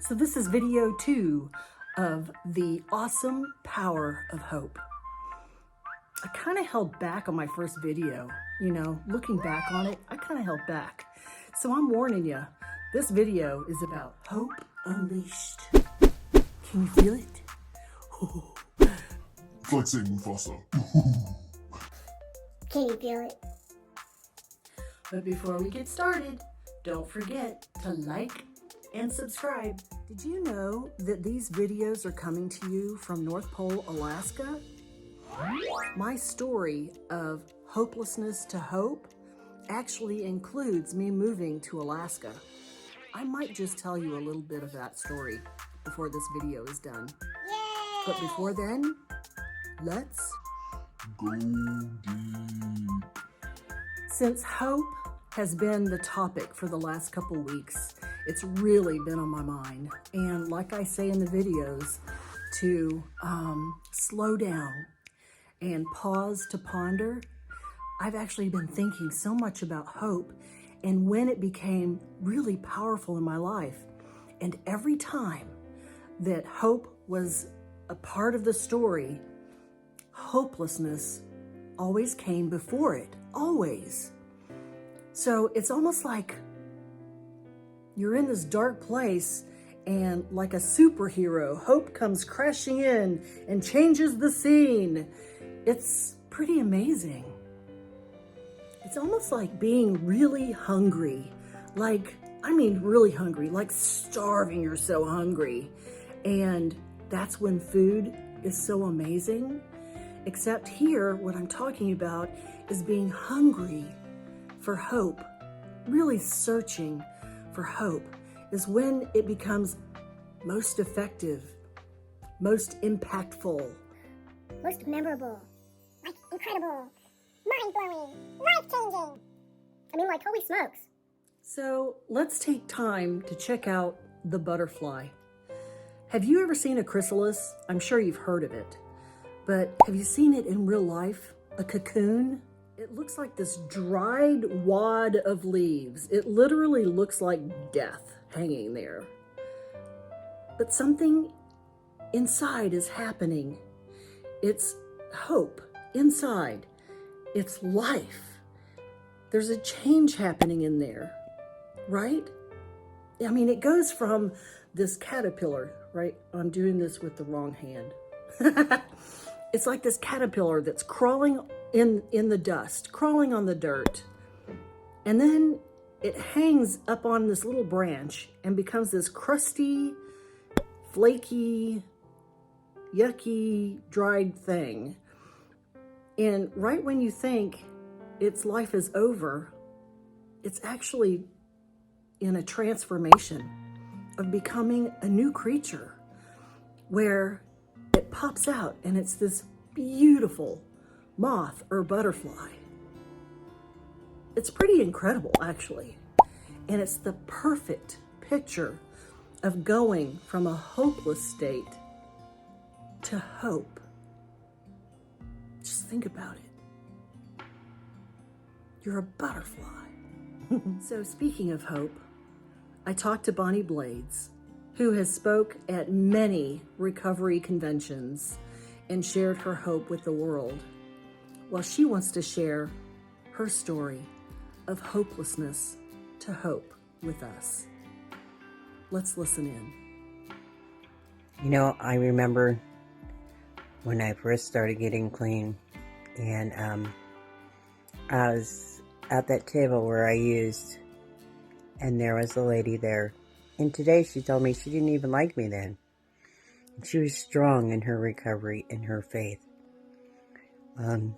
So this is video 2 of the awesome power of hope. I kind of held back on my first video, looking back on it, I kind of held back. So I'm warning you, this video is about hope unleashed. Can you feel it? It's like saying Mufasa. Can you feel it? But before we get started, don't forget to like and subscribe. Did you know that these videos are coming to you from North Pole, Alaska? My story of hopelessness to hope actually includes me moving to Alaska. I might just tell you a little bit of that story before this video is done. Yay! But before then, let's Go deep. Since hope has been the topic for the last couple weeks, it's really been on my mind. And like I say in the videos, to slow down and pause to ponder. I've actually been thinking so much about hope and when it became really powerful in my life. And every time that hope was a part of the story, hopelessness always came before it, always. So it's almost like you're in this dark place and like a superhero, hope comes crashing in and changes the scene. It's pretty amazing. It's almost like being really hungry, really hungry, like starving, you're so hungry. And that's when food is so amazing. Except here, what I'm talking about is being hungry for hope, really searching for hope is when it becomes most effective, most impactful. Most memorable, like incredible, mind-blowing, life-changing. Like holy smokes. So let's take time to check out the butterfly. Have you ever seen a chrysalis? I'm sure you've heard of it, but have you seen it in real life? A cocoon? It looks like this dried wad of leaves. It literally looks like death hanging there. But something inside is happening. It's hope inside. It's life. There's a change happening in there, right? It goes from this caterpillar, right? I'm doing this with the wrong hand. It's like this caterpillar that's crawling in the dust, crawling on the dirt. And then it hangs up on this little branch and becomes this crusty, flaky, yucky, dried thing. And right when you think its life is over, it's actually in a transformation of becoming a new creature where it pops out and it's this beautiful moth or butterfly. It's pretty incredible, actually. And it's the perfect picture of going from a hopeless state to hope. Just think about it. You're a butterfly. So speaking of hope, I talked to Bonnie Blades, who has spoke at many recovery conventions and shared her hope with the world. Well, she wants to share her story of hopelessness to hope with us. Let's listen in. I remember when I first started getting clean, and I was at that table where I used, and there was a lady there. And today she told me she didn't even like me then. And she was strong in her recovery and her faith. And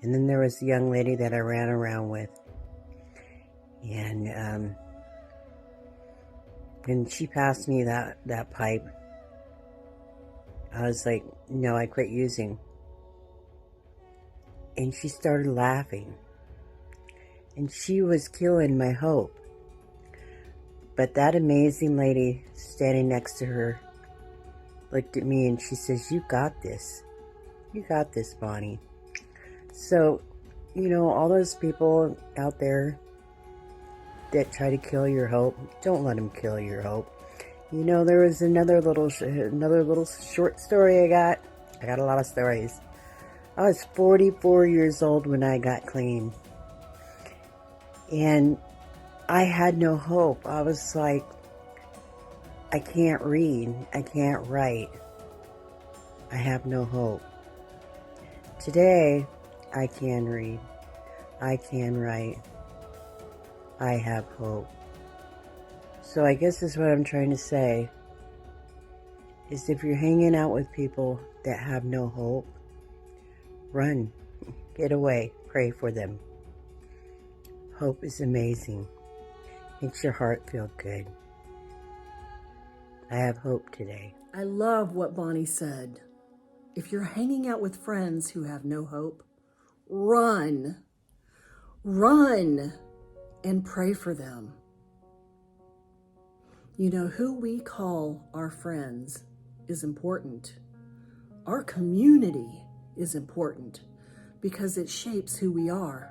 then there was the young lady that I ran around with. And when she passed me that pipe, I was like, no, I quit using. And she started laughing. And she was killing my hope. But that amazing lady standing next to her looked at me and she says, you got this. You got this, Bonnie. So, all those people out there that try to kill your hope, don't let them kill your hope. You know, there was another little short story I got. I got a lot of stories. I was 44 years old when I got clean. And I had no hope. I was like, I can't read. I can't write. I have no hope. Today, I can read. I can write. I have hope. So I guess that's what I'm trying to say. Is if you're hanging out with people that have no hope, run. Get away. Pray for them. Hope is amazing. Makes your heart feel good. I have hope today. I love what Bonnie said. If you're hanging out with friends who have no hope, run. Run and pray for them. You know, who we call our friends is important. Our community is important because it shapes who we are.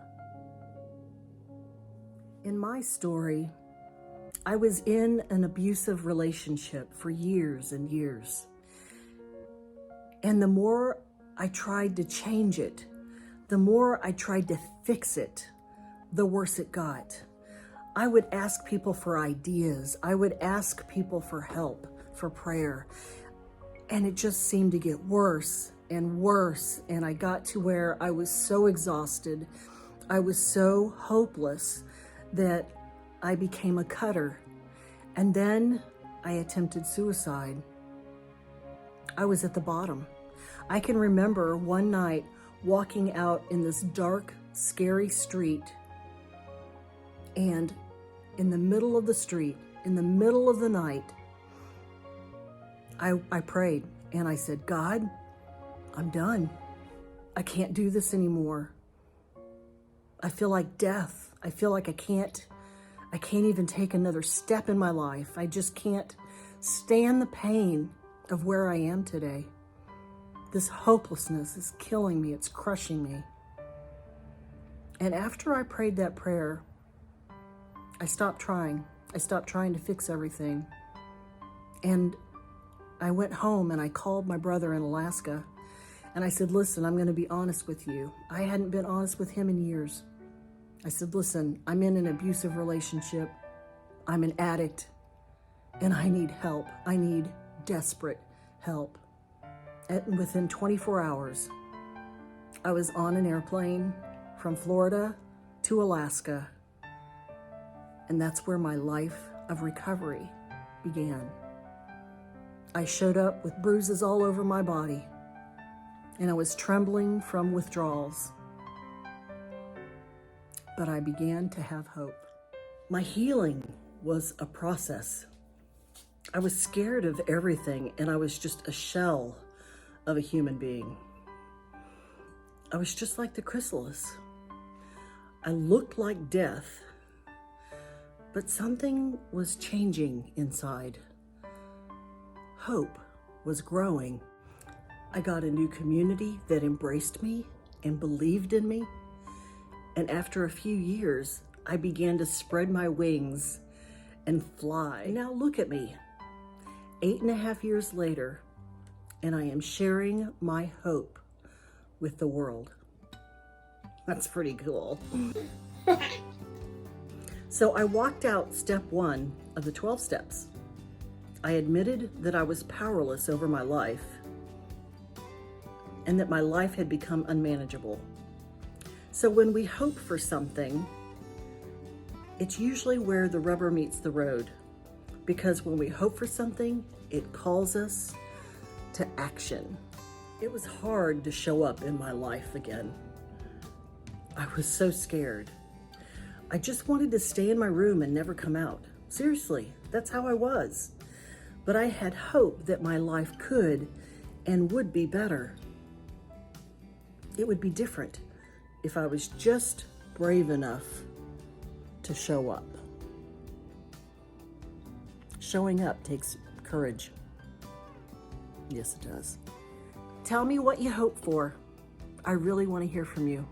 In my story, I was in an abusive relationship for years and years. And the more I tried to change it, the more I tried to fix it, the worse it got. I would ask people for ideas. I would ask people for help, for prayer. And it just seemed to get worse and worse. And I got to where I was so exhausted. I was so hopeless that I became a cutter. And then I attempted suicide. I was at the bottom. I can remember one night walking out in this dark, scary street, and in the middle of the street, in the middle of the night, I prayed and I said, God, I'm done. I can't do this anymore. I feel like death. I feel like I can't even take another step in my life. I just can't stand the pain of where I am today. This hopelessness is killing me. It's crushing me. And after I prayed that prayer, I stopped trying. I stopped trying to fix everything. And I went home and I called my brother in Alaska and I said, listen, I'm going to be honest with you. I hadn't been honest with him in years. I said, listen, I'm in an abusive relationship. I'm an addict and I need help. I need desperate help. And within 24 hours, I was on an airplane from Florida to Alaska. And that's where my life of recovery began. I showed up with bruises all over my body, and I was trembling from withdrawals. But I began to have hope. My healing was a process. I was scared of everything, and I was just a shell of a human being. I was just like the chrysalis. I looked like death, but something was changing inside. Hope was growing. I got a new community that embraced me and believed in me. And after a few years, I began to spread my wings and fly. Now look at me, 8.5 years later, and I am sharing my hope with the world. That's pretty cool. So I walked out step 1 of the 12 steps. I admitted that I was powerless over my life and that my life had become unmanageable. So when we hope for something, it's usually where the rubber meets the road, because when we hope for something, it calls us to action. It was hard to show up in my life again. I was so scared. I just wanted to stay in my room and never come out. Seriously, that's how I was. But I had hope that my life could and would be better. It would be different if I was just brave enough to show up. Showing up takes courage. Yes, it does. Tell me what you hope for. I really want to hear from you.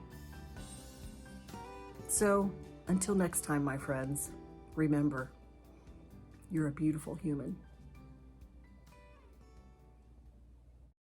So, until next time, my friends, remember, you're a beautiful human.